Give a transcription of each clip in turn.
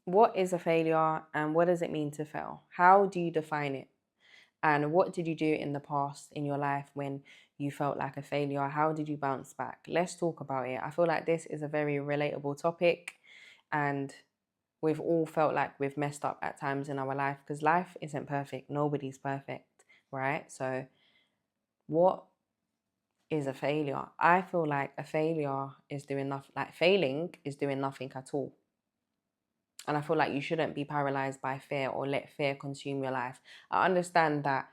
What is a failure and what does it mean to fail? How do you define it? And what did you do in the past in your life when you felt like a failure? How did you bounce back? Let's talk about it. I feel like this is a very relatable topic, and we've all felt like we've messed up at times in our life because life isn't perfect. Nobody's perfect, right? So, what is a failure? I feel like a failure is doing nothing, like failing is doing nothing at all. And I feel like you shouldn't be paralyzed by fear or let fear consume your life. I understand that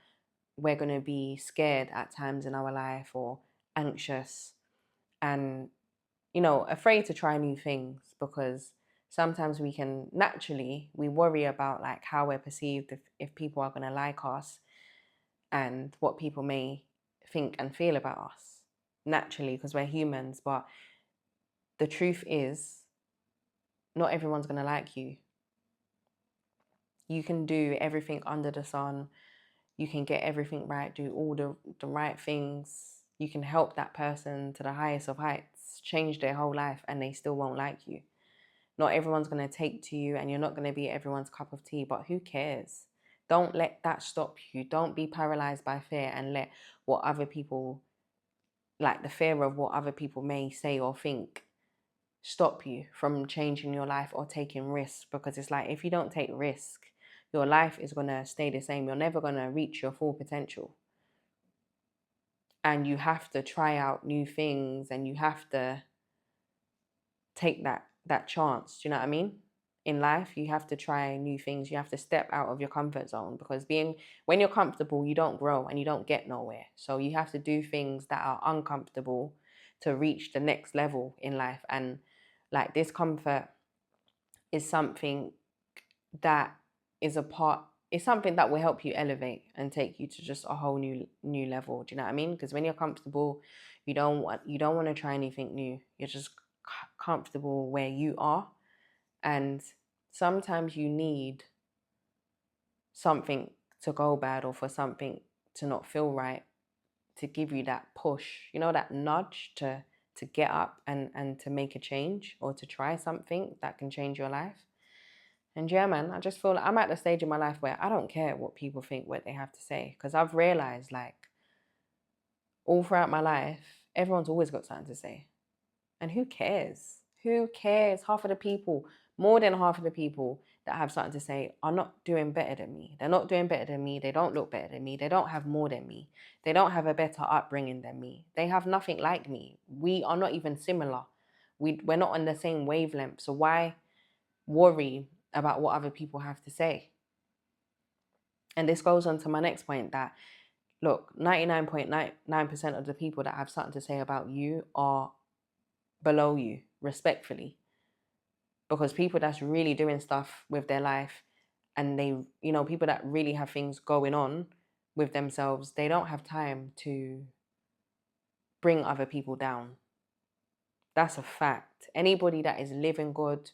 we're going to be scared at times in our life or anxious and, afraid to try new things because sometimes we worry about like how we're perceived if people are going to like us and what people may think and feel about us naturally because we're humans. But the truth is, not everyone's going to like you. You can do everything under the sun. You can get everything right, do all the right things. You can help that person to the highest of heights, change their whole life, and they still won't like you. Not everyone's going to take to you, and you're not going to be everyone's cup of tea, but who cares? Don't let that stop you. Don't be paralyzed by fear and let what other people, like the fear of what other people may say or think, stop you from changing your life or taking risks, because it's like if you don't take risk, your life is going to stay the same. You're never going to reach your full potential. And you have to try out new things and you have to take that chance. Do you know what I mean? In life, you have to try new things. You have to step out of your comfort zone because when you're comfortable, you don't grow and you don't get nowhere. So you have to do things that are uncomfortable to reach the next level in life. And like discomfort is something that is a part it's something that will help you elevate and take you to just a whole new level. Do you know what I mean? Because when you're comfortable, you don't want to try anything new. You're just comfortable where you are, and sometimes you need something to go bad or for something to not feel right to give you that push, that nudge to get up and to make a change or to try something that can change your life. And yeah, man, I just feel like I'm at the stage in my life where I don't care what people think, what they have to say. Because I've realized, like, all throughout my life, everyone's always got something to say. And who cares? Who cares? Half of the people, more than half of the people that have something to say are not doing better than me. They're not doing better than me. They don't look better than me. They don't have more than me. They don't have a better upbringing than me. They have nothing like me. We are not even similar. We're not on the same wavelength. So why worry about what other people have to say? And this goes on to my next point that, look, 99.99% of the people that have something to say about you are below you, respectfully. Because people that's really doing stuff with their life and people that really have things going on with themselves, they don't have time to bring other people down. That's a fact. Anybody that is living good,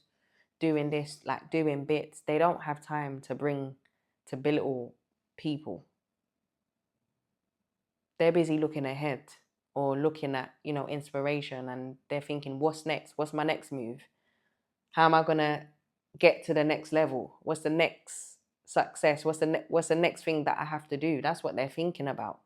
doing this, like doing bits, they don't have time to belittle people. They're busy looking ahead or looking at, inspiration, and they're thinking, what's next? What's my next move? How am I going to get to the next level? What's the next success? What's the next thing that I have to do? That's what they're thinking about.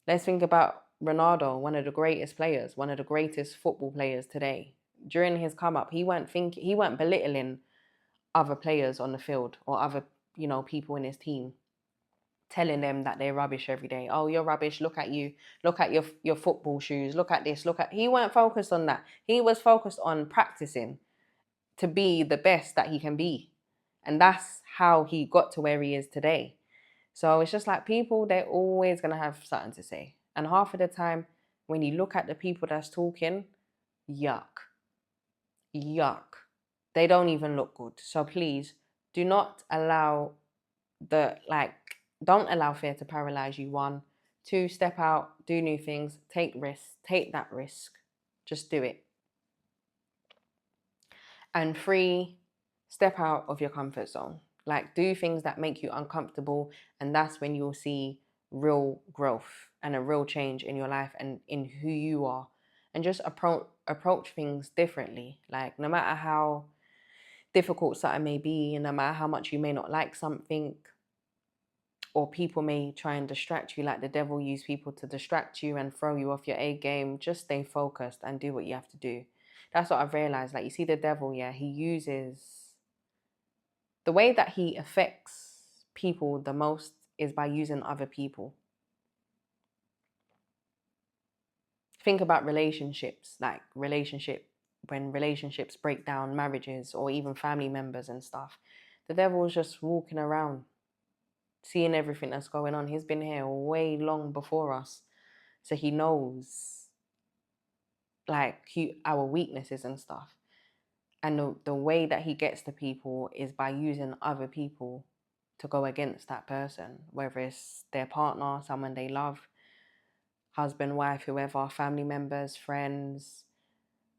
Let's think about Ronaldo, one of the greatest players, one of the greatest football players today. During his come up, he weren't belittling other players on the field or other, people in his team, telling them that they're rubbish every day. Oh, you're rubbish. Look at you. Look at your football shoes. Look at this. He weren't focused on that. He was focused on practicing to be the best that he can be. And that's how he got to where he is today. So it's just like people, they're always going to have something to say. And half of the time, when you look at the people that's talking, yuck, yuck. They don't even look good. So please do not allow don't allow fear to paralyze you. One, two, step out, do new things, take risks, take that risk. Just do it. And three, step out of your comfort zone. Like, do things that make you uncomfortable, and that's when you'll see real growth and a real change in your life and in who you are and just approach things differently. Like, no matter how difficult something may be, and no matter how much you may not like something, or people may try and distract you, like the devil use people to distract you and throw you off your A game, just stay focused and do what you have to do. That's what I've realized. Like, you see the devil, yeah, he uses, the way that he affects people the most is by using other people. Think about relationships, like when relationships break down, marriages, or even family members and stuff. The devil's just walking around, seeing everything that's going on. He's been here way long before us. So he knows like our weaknesses and stuff. And the way that he gets to people is by using other people to go against that person, whether it's their partner, someone they love, husband, wife, whoever, family members, friends.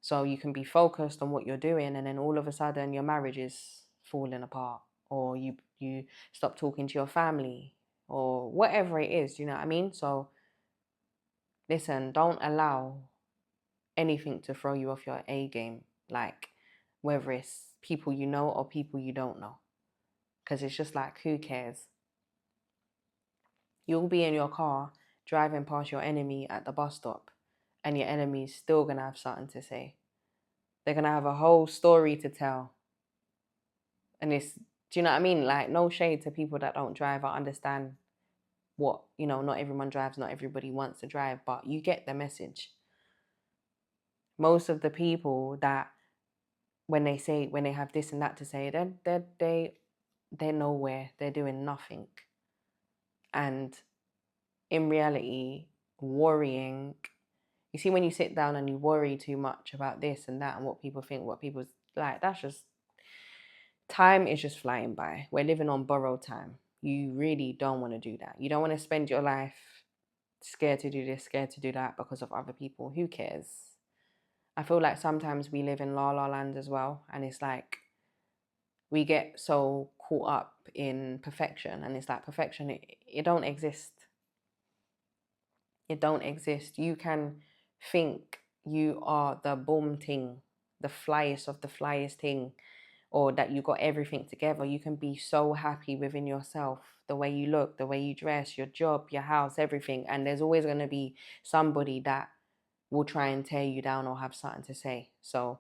So you can be focused on what you're doing, and then all of a sudden your marriage is falling apart, or you stop talking to your family, or whatever it is, you know what I mean? So listen, don't allow anything to throw you off your A game, like whether it's people you know or people you don't know. Because it's just like, who cares? You'll be in your car driving past your enemy at the bus stop, and your enemy's still gonna have something to say. They're gonna have a whole story to tell. And it's, do you know what I mean? Like, no shade to people that don't drive. I understand what, you know, not everyone drives, not everybody wants to drive, but you get the message. Most of the people that, when they have this and that to say, they're nowhere, they're doing nothing. And in reality, worrying, you see, when you sit down and you worry too much about this and that and what people think, what people's like, that's just, time is just flying by. We're living on borrowed time. You really don't want to do that. You don't want to spend your life scared to do this, scared to do that because of other people. Who cares? I feel like sometimes we live in la la land as well, and it's like we get so caught up in perfection, and it's like perfection, it don't exist. It don't exist. You can think you are the boom thing, the flyest of the flyest thing, or that you got everything together. You can be so happy within yourself, the way you look, the way you dress, your job, your house, everything. And there's always going to be somebody that will try and tear you down or have something to say. So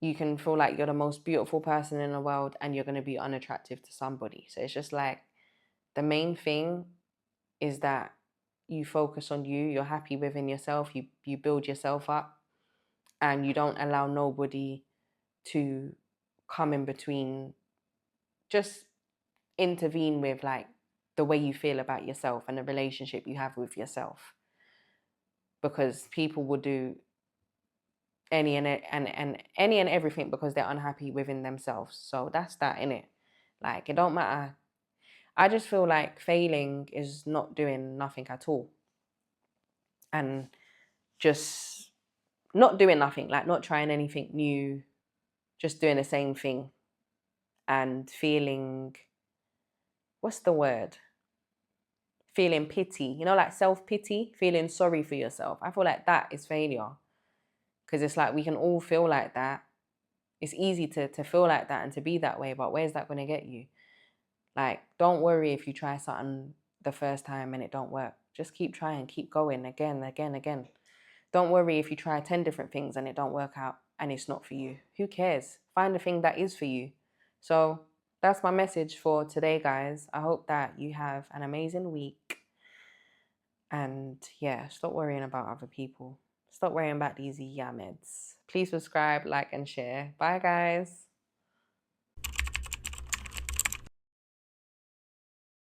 you can feel like you're the most beautiful person in the world and you're going to be unattractive to somebody. So it's just like, the main thing is that you focus on you, you're happy within yourself, you build yourself up, and you don't allow nobody to come in between, just intervene with like the way you feel about yourself and the relationship you have with yourself, because people will do any and everything because they're unhappy within themselves. So that's that, innit? Like, it don't matter. I just feel like failing is not doing nothing at all, and just not doing nothing, like not trying anything new, just doing the same thing and feeling, what's the word? Feeling pity, you know, like self-pity, feeling sorry for yourself. I feel like that is failure, because it's like we can all feel like that. It's easy to feel like that and to be that way, but where's that going to get you? Like, don't worry if you try something the first time and it don't work. Just keep trying, keep going again, again, again. Don't worry if you try 10 different things and it don't work out and it's not for you. Who cares? Find the thing that is for you. So that's my message for today, guys. I hope that you have an amazing week. And yeah, stop worrying about other people. Stop worrying about these Yamids. Please subscribe, like, and share. Bye, guys.